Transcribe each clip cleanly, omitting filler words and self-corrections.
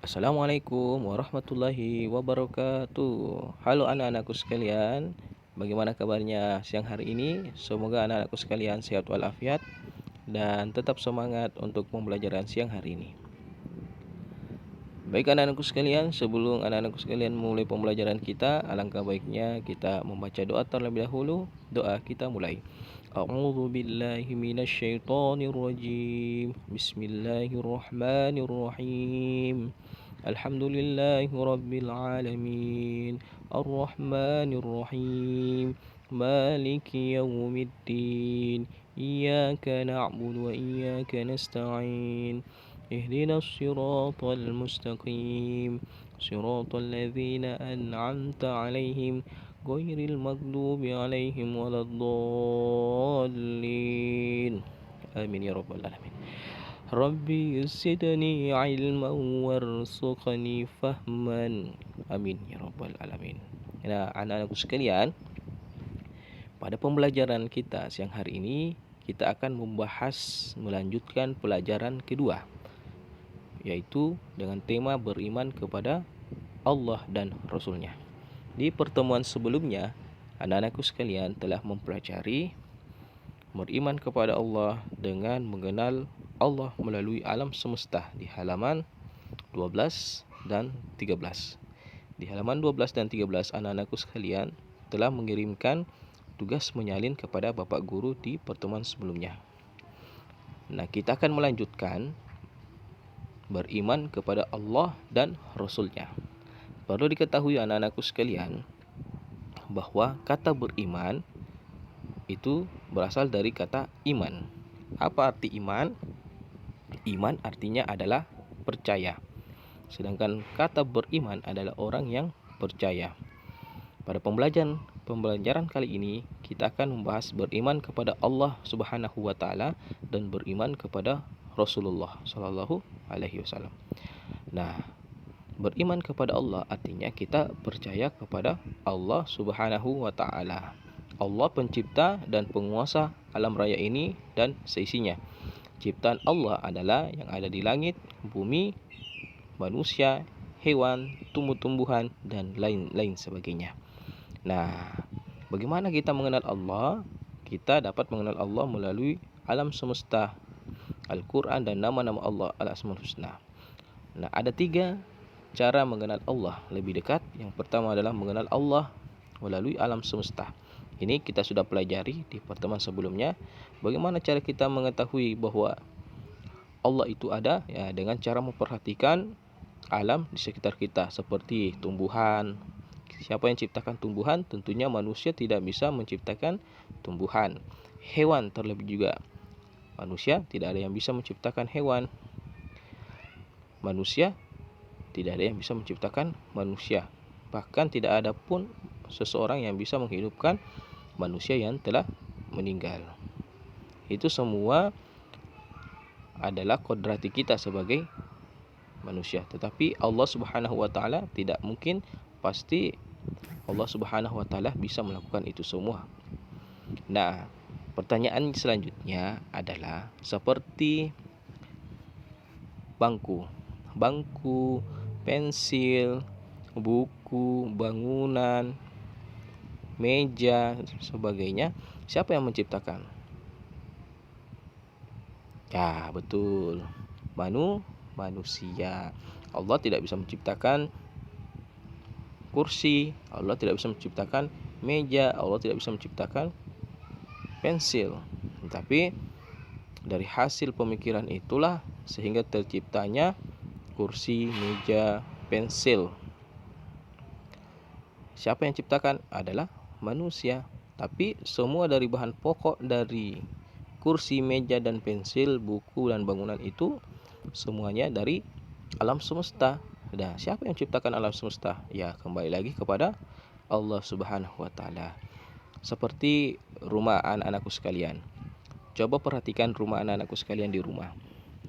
Assalamualaikum warahmatullahi wabarakatuh. Halo anak-anakku sekalian, bagaimana kabarnya siang hari ini? Semoga anak-anakku sekalian sehat walafiat dan tetap semangat untuk pembelajaran siang hari ini. Baik anak-anakku sekalian, sebelum anak-anakku sekalian mulai pembelajaran kita, alangkah baiknya kita membaca doa terlebih dahulu. Doa kita mulai. A'udzu billahi minasyaitonir rajim. Bismillahirrahmanirrahim. Alhamdulillahi rabbil alamin. Arrahmanir rahim. Maliki yaumiddin. Iyyaka na'budu wa iyyaka nasta'in. اهدنا الصراط المستقيم صراط الذين أنعمت عليهم غير المغضوب عليهم ولا الضالين آمين يا رب العالمين ربي زدني علما وارزقني فهما amin ya rabbal alamin. Nah, anak-anakku sekalian, pada pembelajaran kita siang hari ini kita akan melanjutkan pelajaran kedua, yaitu dengan tema beriman kepada Allah dan Rasul-Nya. Di pertemuan sebelumnya, anak-anakku sekalian telah mempelajari beriman kepada Allah dengan mengenal Allah melalui alam semesta di halaman 12 dan 13. Di halaman 12 dan 13, anak-anakku sekalian telah mengirimkan tugas menyalin kepada Bapak Guru di pertemuan sebelumnya. Nah, kita akan melanjutkan beriman kepada Allah dan Rasul-Nya. Perlu diketahui anak-anakku sekalian bahwa kata beriman itu berasal dari kata iman. Apa arti iman? Iman artinya adalah percaya. Sedangkan kata beriman adalah orang yang percaya. Pada pembelajaran kali ini kita akan membahas beriman kepada Allah Subhanahu wa taala dan beriman kepada Rasulullah sallallahu alaihi wasallam. Nah, beriman kepada Allah artinya kita percaya kepada Allah Subhanahu wa taala. Allah pencipta dan penguasa alam raya ini dan seisinya. Ciptaan Allah adalah yang ada di langit, bumi, manusia, hewan, tumbuh-tumbuhan dan lain-lain sebagainya. Nah, bagaimana kita mengenal Allah? Kita dapat mengenal Allah melalui alam semesta, Al-Quran dan nama-nama Allah Al-Asmaul Husna. Nah, ada 3 cara mengenal Allah lebih dekat. Yang pertama adalah mengenal Allah melalui alam semesta. Ini kita sudah pelajari di pertemuan sebelumnya. Bagaimana cara kita mengetahui bahwa Allah itu ada? Ya, dengan cara memperhatikan alam di sekitar kita seperti tumbuhan. Siapa yang ciptakan tumbuhan? Tentunya manusia tidak bisa menciptakan tumbuhan. Hewan terlebih juga. Manusia tidak ada yang bisa menciptakan hewan. Manusia tidak ada yang bisa menciptakan manusia. Bahkan tidak ada pun seseorang yang bisa menghidupkan manusia yang telah meninggal. Itu semua adalah kodrati kita sebagai manusia. Tetapi Allah Subhanahu wa taala tidak mungkin, pasti Allah Subhanahu wa taala bisa melakukan itu semua. Nah, pertanyaan selanjutnya adalah seperti bangku, pensil, buku, bangunan, meja, sebagainya. Siapa yang menciptakan? Ya, betul. Manusia. Allah tidak bisa menciptakan kursi, Allah tidak bisa menciptakan meja, Allah tidak bisa menciptakan pensil. Tapi dari hasil pemikiran itulah sehingga terciptanya kursi, meja, pensil. Siapa yang ciptakan? Adalah manusia. Tapi semua dari bahan pokok dari kursi, meja, dan pensil, buku, dan bangunan itu semuanya dari alam semesta. Nah, siapa yang ciptakan alam semesta? Ya, kembali lagi kepada Allah Subhanahu wa taala. Seperti rumah anak-anakku sekalian. Coba perhatikan rumah anak-anakku sekalian di rumah.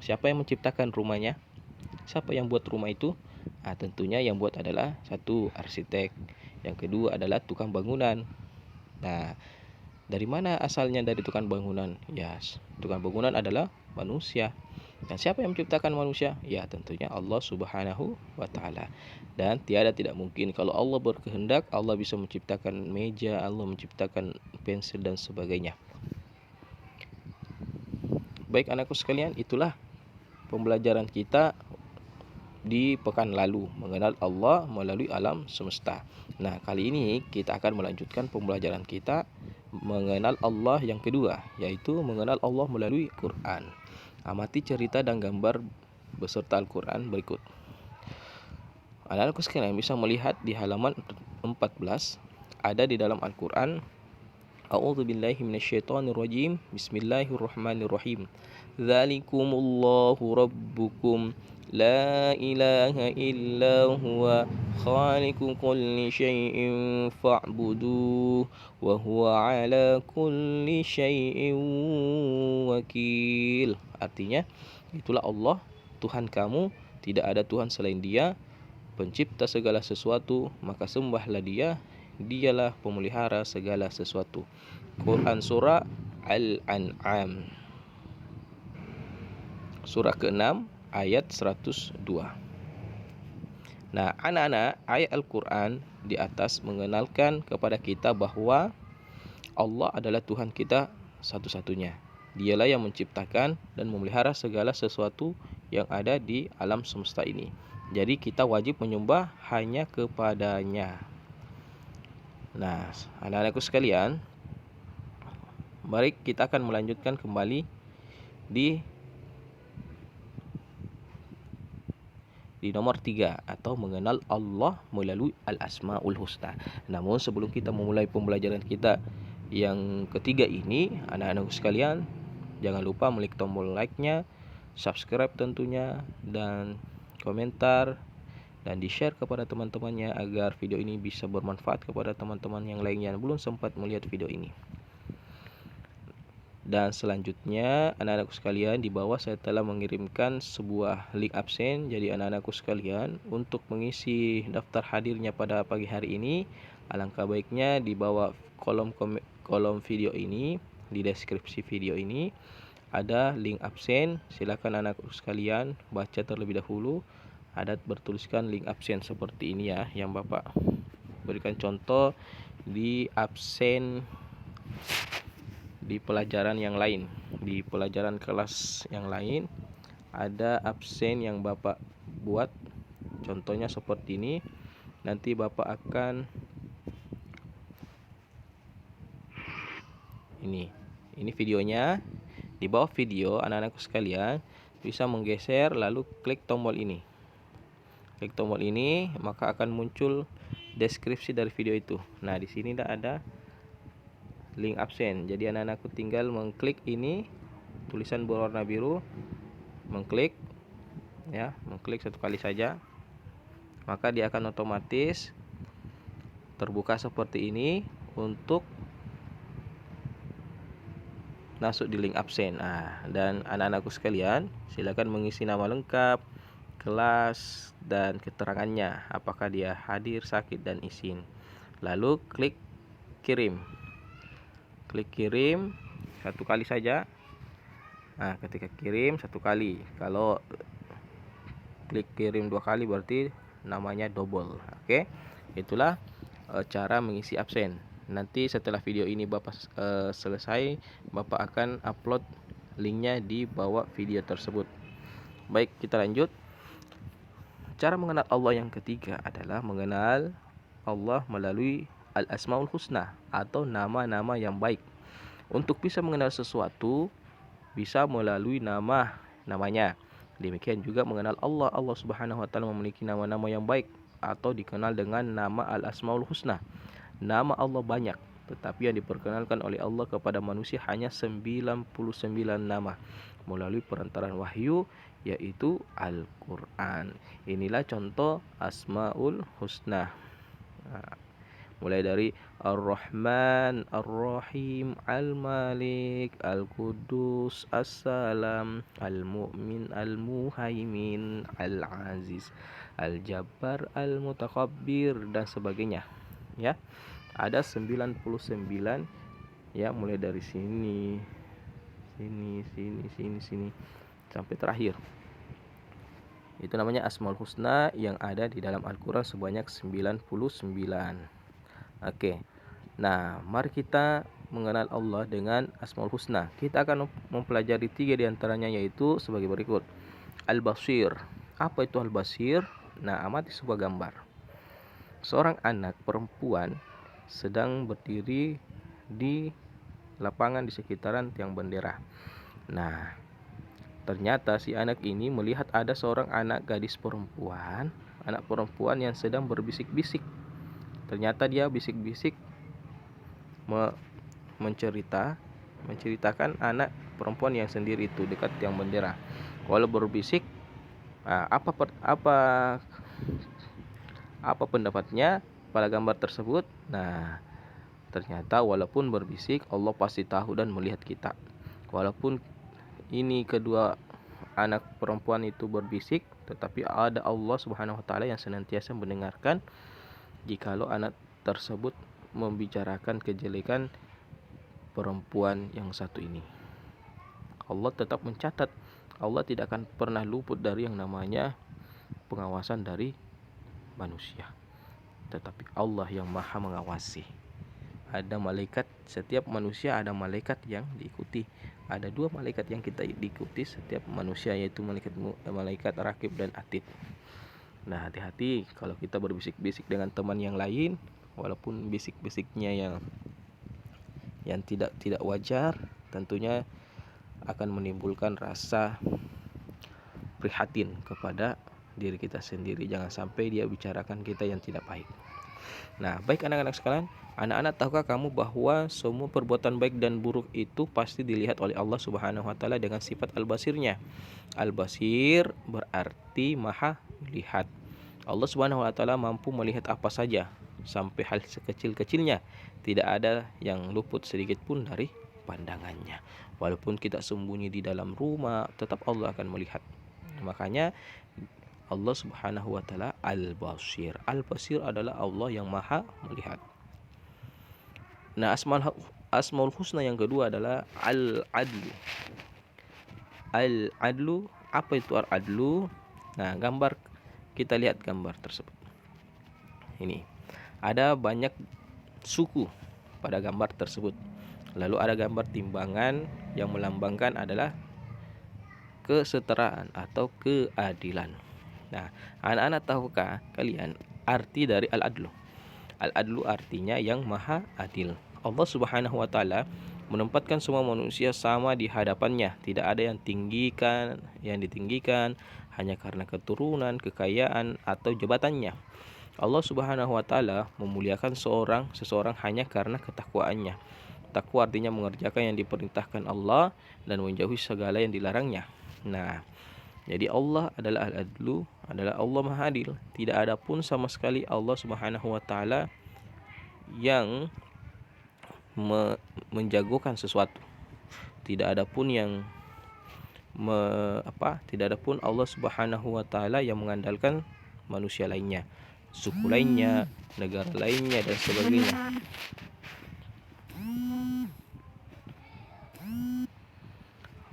Siapa yang menciptakan rumahnya? Siapa yang buat rumah itu? Tentunya yang buat adalah satu arsitek, yang kedua adalah tukang bangunan. Nah, dari mana asalnya dari tukang bangunan? Ya, tukang bangunan adalah manusia. Dan siapa yang menciptakan manusia? Ya, tentunya Allah Subhanahu wa taala. Dan tidak mungkin kalau Allah berkehendak, Allah bisa menciptakan meja, Allah menciptakan pensil dan sebagainya. Baik anakku sekalian, itulah pembelajaran kita di pekan lalu mengenal Allah melalui alam semesta. Nah, kali ini kita akan melanjutkan pembelajaran kita mengenal Allah yang kedua, yaitu mengenal Allah melalui Quran. Amati cerita dan gambar beserta Al-Quran berikut. Anak-anakku sekalian bisa melihat di halaman 14 ada di dalam Al-Quran, A'udzubillahi minasyaitonirrajim. Bismillahirrahmanirrahim. Dzalikumullahu rabbukum la ilaha illa huwa khaliqu kulli syai'in fa'buduh wa huwa ala kulli syai'in wakil. Artinya, itulah Allah, Tuhan kamu, tidak ada Tuhan selain Dia, pencipta segala sesuatu, maka sembahlah Dia, Dialah pemelihara segala sesuatu. Quran Surah Al-An'am, surah ke-6 ayat 102. Nah, anak-anak, ayat Al-Quran di atas mengenalkan kepada kita bahwa Allah adalah Tuhan kita satu-satunya. Dialah yang menciptakan dan memelihara segala sesuatu yang ada di alam semesta ini. Jadi kita wajib menyembah hanya kepadanya. Nah, anak-anakku sekalian, mari kita akan melanjutkan kembali di nomor 3, atau mengenal Allah melalui Al-Asmaul Husna. Namun sebelum kita memulai pembelajaran kita yang ketiga ini, anak-anakku sekalian, jangan lupa klik tombol like-nya, subscribe tentunya, dan komentar, dan di-share kepada teman-temannya agar video ini bisa bermanfaat kepada teman-teman yang lainnya yang belum sempat melihat video ini. Dan selanjutnya, anak-anakku sekalian, di bawah saya telah mengirimkan sebuah link absen. Jadi anak-anakku sekalian, untuk mengisi daftar hadirnya pada pagi hari ini, alangkah baiknya di bawah kolom video ini, di deskripsi video ini ada link absen. Silakan anak-anakku sekalian baca terlebih dahulu. Ada bertuliskan link absen seperti ini ya, yang Bapak berikan contoh di absen di pelajaran yang lain. Di pelajaran kelas yang lain ada absen yang Bapak buat, contohnya seperti ini. Nanti Bapak akan ini videonya. Di bawah video, anak-anakku sekalian bisa menggeser lalu klik tombol ini. Klik tombol ini, maka akan muncul deskripsi dari video itu. Nah, di sini ada link absen. Jadi anak-anakku tinggal mengklik ini, tulisan berwarna biru, mengklik satu kali saja, maka dia akan otomatis terbuka seperti ini untuk masuk di link absen. Dan anak-anakku sekalian, silakan mengisi nama lengkap, kelas, dan keterangannya, apakah dia hadir, sakit, dan izin. Lalu klik kirim. Klik kirim satu kali saja. Nah, ketika kirim satu kali. Kalau klik kirim dua kali berarti namanya double. Oke. Itulah cara mengisi absen. Nanti setelah video ini Bapak selesai, Bapak akan upload linknya di bawah video tersebut. Baik, kita lanjut. Cara mengenal Allah yang ketiga adalah mengenal Allah melalui Al-Asmaul Husna, atau nama-nama yang baik. Untuk bisa mengenal sesuatu, bisa melalui namanya. Demikian juga mengenal Allah. Allah Subhanahu wa taala memiliki nama-nama yang baik, atau dikenal dengan nama Al-Asmaul Husna. Nama Allah banyak, tetapi yang diperkenalkan oleh Allah kepada manusia hanya 99 nama melalui perantaraan wahyu, yaitu Al-Quran. Inilah contoh Asmaul Husna. Mulai dari Ar-Rahman, Ar-Rahim, Al-Malik, Al-Qudus, As-Salam, Al-Mu'min, Al-Muhaimin, Al-Aziz, Al-Jabbar, Al-Mutakabbir, dan sebagainya. Ya, ada 99 ya, mulai dari sini sampai terakhir. Itu namanya Asmaul Husna yang ada di dalam Al-Quran sebanyak 99. Oke. Nah, mari kita mengenal Allah dengan Asmaul Husna. Kita akan mempelajari 3 diantaranya, yaitu sebagai berikut. Al-Basir. Apa itu Al-Basir? Nah, amati sebuah gambar. Seorang anak perempuan sedang berdiri di lapangan di sekitaran tiang bendera. Nah, ternyata si anak ini melihat ada seorang anak perempuan yang sedang berbisik-bisik. Ternyata dia bisik-bisik menceritakan anak perempuan yang sendiri itu dekat tiang bendera. Kalau berbisik, apa pendapatnya pada gambar tersebut? Nah, ternyata walaupun berbisik, Allah pasti tahu dan melihat kita. Walaupun ini kedua anak perempuan itu berbisik, tetapi ada Allah Subhanahu wa taala yang senantiasa mendengarkan jikalau anak tersebut membicarakan kejelekan perempuan yang satu ini. Allah tetap mencatat. Allah tidak akan pernah luput dari yang namanya pengawasan dari manusia. Tetapi Allah yang maha mengawasi. Ada malaikat, setiap manusia ada malaikat yang diikuti. Ada 2 malaikat yang kita diikuti setiap manusia, yaitu malaikat Raqib dan Atid. Nah, hati-hati kalau kita berbisik-bisik dengan teman yang lain, walaupun bisik-bisiknya yang tidak wajar, tentunya akan menimbulkan rasa prihatin kepada diri kita sendiri. Jangan sampai dia bicarakan kita yang tidak baik. Nah, baik anak-anak sekalian, anak-anak, tahukah kamu bahwa semua perbuatan baik dan buruk itu pasti dilihat oleh Allah Subhanahu wa taala dengan sifat Al-Basirnya. Al-Basir berarti maha melihat. Allah Subhanahu wa taala mampu melihat apa saja, sampai hal sekecil-kecilnya. Tidak ada yang luput sedikit pun dari pandangannya. Walaupun kita sembunyi di dalam rumah, tetap Allah akan melihat. Makanya Allah Subhanahu wa taala Al-Basir. Al-Basir adalah Allah yang maha melihat. Nah, Asmaul Husna yang kedua adalah Al-Adlu. Al-Adlu, apa itu Al-Adlu? Nah, kita lihat gambar tersebut. Ini ada banyak suku pada gambar tersebut. Lalu ada gambar timbangan yang melambangkan adalah kesetaraan atau keadilan. Nah, anak-anak, tahukah kalian arti dari Al-Adlu? Al-Adlu artinya yang maha adil. Allah Subhanahu wa taala menempatkan semua manusia sama di hadapannya. Tidak ada yang ditinggikan hanya karena keturunan, kekayaan atau jabatannya. Allah Subhanahu wa taala memuliakan seseorang hanya karena ketakwaannya. Takwa artinya mengerjakan yang diperintahkan Allah dan menjauhi segala yang dilarangnya. Nah, jadi Allah adalah Al-Adlu, adalah Allah Maha Adil. Tidak ada pun sama sekali Allah Subhanahu wa taala yang menjagokan sesuatu. Tidak ada pun Allah Subhanahu wa taala yang mengandalkan manusia lainnya, suku lainnya, negara lainnya dan sebagainya.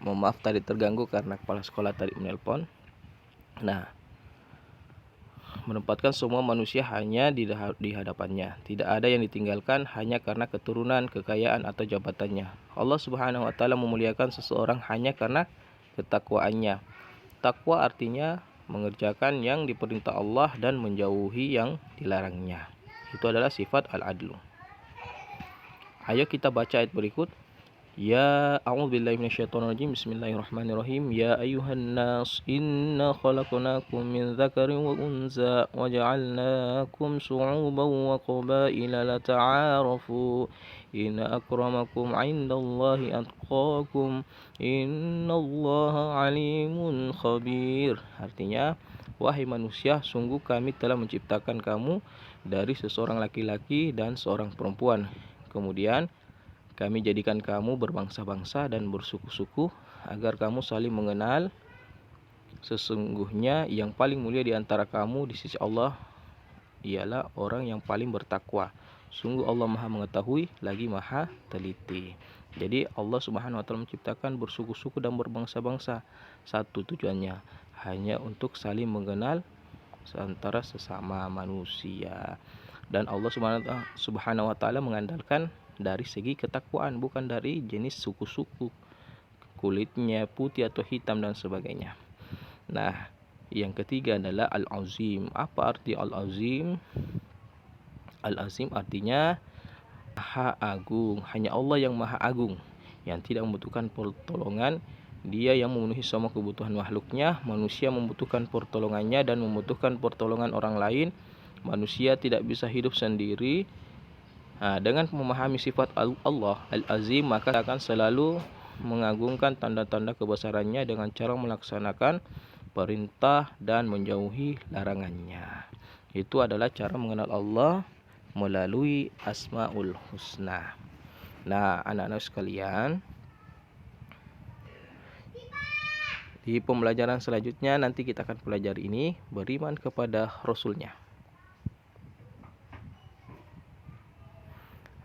Mohon maaf tadi terganggu karena kepala sekolah tadi menelpon. Nah, menempatkan semua manusia hanya di hadapannya. Tidak ada yang ditinggalkan hanya karena keturunan, kekayaan atau jabatannya. Allah Subhanahu wa taala memuliakan seseorang hanya karena ketakwaannya. Takwa artinya mengerjakan yang diperintah Allah dan menjauhi yang dilarangnya. Itu adalah sifat Al-Adlu. Ayo kita baca ayat berikut. Ya a'udzubillahi minasyaitonirrajim. Bismillahirrahmanirrahim. Ya ayyuhan nas inna khalaqnakum min dzakarin wa unsa wa ja'alnakum syu'uban wa qabaila lata'arafu inna akramakum 'indallahi atqakum innallaha 'alimun khabir. Artinya, wahai manusia, sungguh kami telah menciptakan kamu dari seseorang laki-laki dan seorang perempuan. Kemudian kami jadikan kamu berbangsa-bangsa dan bersuku-suku agar kamu saling mengenal. Sesungguhnya yang paling mulia di antara kamu di sisi Allah ialah orang yang paling bertakwa. Sungguh Allah Maha mengetahui lagi Maha teliti. Jadi Allah Subhanahu wa taala menciptakan bersuku-suku dan berbangsa-bangsa. Satu tujuannya, hanya untuk saling mengenal antara sesama manusia. Dan Allah Subhanahu wa taala mengandalkan dari segi ketakwaan, bukan dari jenis suku-suku, kulitnya putih atau hitam dan sebagainya. Nah, yang ketiga adalah Al-Azim. Apa arti Al-Azim? Al-Azim artinya Maha Agung. Hanya Allah yang Maha Agung, yang tidak membutuhkan pertolongan. Dia yang memenuhi semua kebutuhan makhluknya. Manusia membutuhkan pertolongannya dan membutuhkan pertolongan orang lain. Manusia tidak bisa hidup sendiri. Dengan memahami sifat Allah Al-Azim, maka akan selalu mengagungkan tanda-tanda kebesarannya dengan cara melaksanakan perintah dan menjauhi larangannya. Itu adalah cara mengenal Allah melalui Asmaul Husna. Nah, anak-anak sekalian, di pembelajaran selanjutnya nanti kita akan pelajari ini, beriman kepada Rasulnya.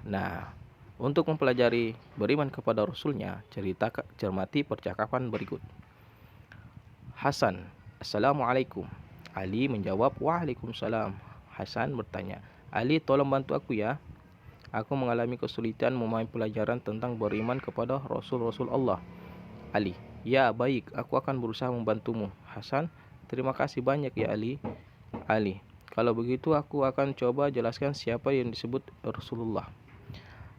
Nah, untuk mempelajari beriman kepada Rasulnya, cermati percakapan berikut. Hasan, Assalamualaikum. Ali menjawab, Waalaikumsalam. Hasan bertanya, Ali, tolong bantu aku ya. Aku mengalami kesulitan memahami pelajaran tentang beriman kepada Rasul-Rasul Allah. Ali, ya baik, aku akan berusaha membantumu. Hasan, terima kasih banyak ya Ali. Ali, kalau begitu aku akan coba jelaskan siapa yang disebut Rasulullah.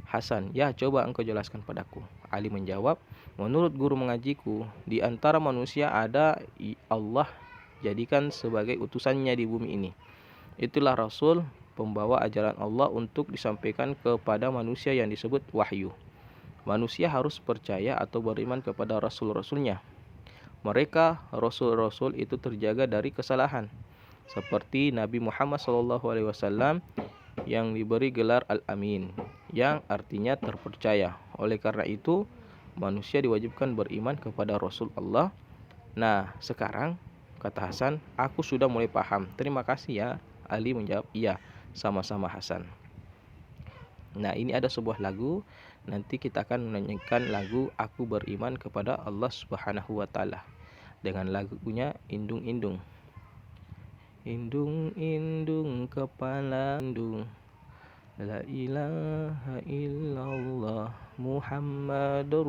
Hasan, ya coba engkau jelaskan padaku. Ali menjawab, menurut guru mengajiku, di antara manusia ada Allah jadikan sebagai utusannya di bumi ini. Itulah Rasul, pembawa ajaran Allah untuk disampaikan kepada manusia yang disebut wahyu. Manusia harus percaya atau beriman kepada Rasul-Rasulnya. Mereka, Rasul-Rasul itu terjaga dari kesalahan. Seperti Nabi Muhammad SAW yang diberi gelar Al-Amin, yang artinya terpercaya. Oleh karena itu, manusia diwajibkan beriman kepada Rasul Allah. Nah, sekarang, kata Hasan, aku sudah mulai paham. Terima kasih ya. Ali menjawab, iya, sama-sama Hasan. Nah, ini ada sebuah lagu. Nanti kita akan menyanyikan lagu Aku Beriman Kepada Allah Subhanahu wa taala. Dengan lagunya Indung-indung. Indung-indung kepala indung, la ilaha illallah Muhammadur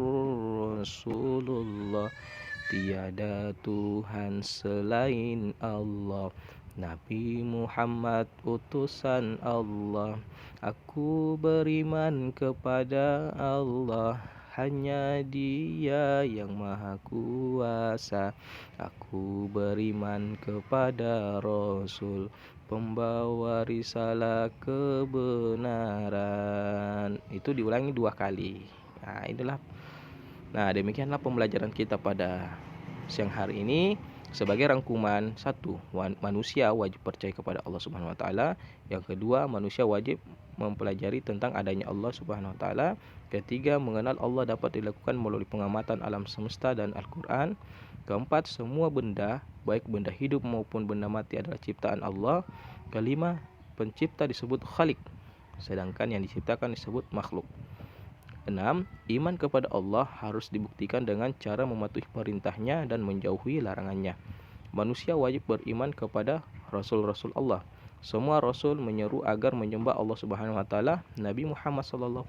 Rasulullah. Tiada Tuhan selain Allah, Nabi Muhammad utusan Allah. Aku beriman kepada Allah, hanya Dia yang Maha Kuasa. Aku beriman kepada Rasul, pembawa risalah kebenaran. Itu diulangi 2 kali. Nah, demikianlah pembelajaran kita pada siang hari ini. Sebagai rangkuman, 1, manusia wajib percaya kepada Allah Subhanahu wa taala. Yang kedua, manusia wajib mempelajari tentang adanya Allah Subhanahu wa taala. Ketiga, mengenal Allah dapat dilakukan melalui pengamatan alam semesta dan Al-Qur'an. Keempat, semua benda, baik benda hidup maupun benda mati adalah ciptaan Allah. Kelima, pencipta disebut Khalik, sedangkan yang diciptakan disebut makhluk. 6. Iman kepada Allah harus dibuktikan dengan cara mematuhi perintahnya dan menjauhi larangannya. Manusia wajib beriman kepada Rasul-Rasul Allah. Semua Rasul menyeru agar menyembah Allah Subhanahu wa taala. Nabi Muhammad SAW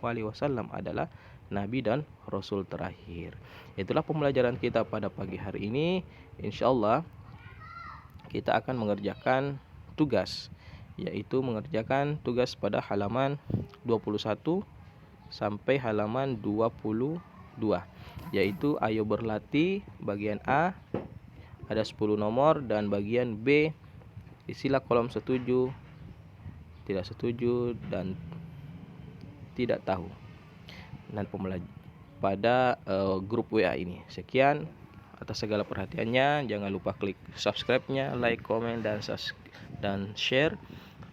adalah Nabi dan Rasul terakhir. Itulah pembelajaran kita pada pagi hari ini. InsyaAllah kita akan mengerjakan tugas, yaitu mengerjakan tugas pada halaman 21 sampai halaman 22, yaitu ayo berlatih bagian A ada 10 nomor, dan bagian B isilah kolom setuju, tidak setuju, dan tidak tahu. Dan pada grup WA ini. Sekian atas segala perhatiannya. Jangan lupa klik subscribe-nya, like, komen, dan share.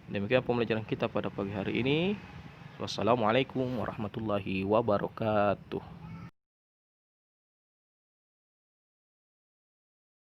Demikian pembelajaran kita pada pagi hari ini. Wassalamualaikum warahmatullahi wabarakatuh.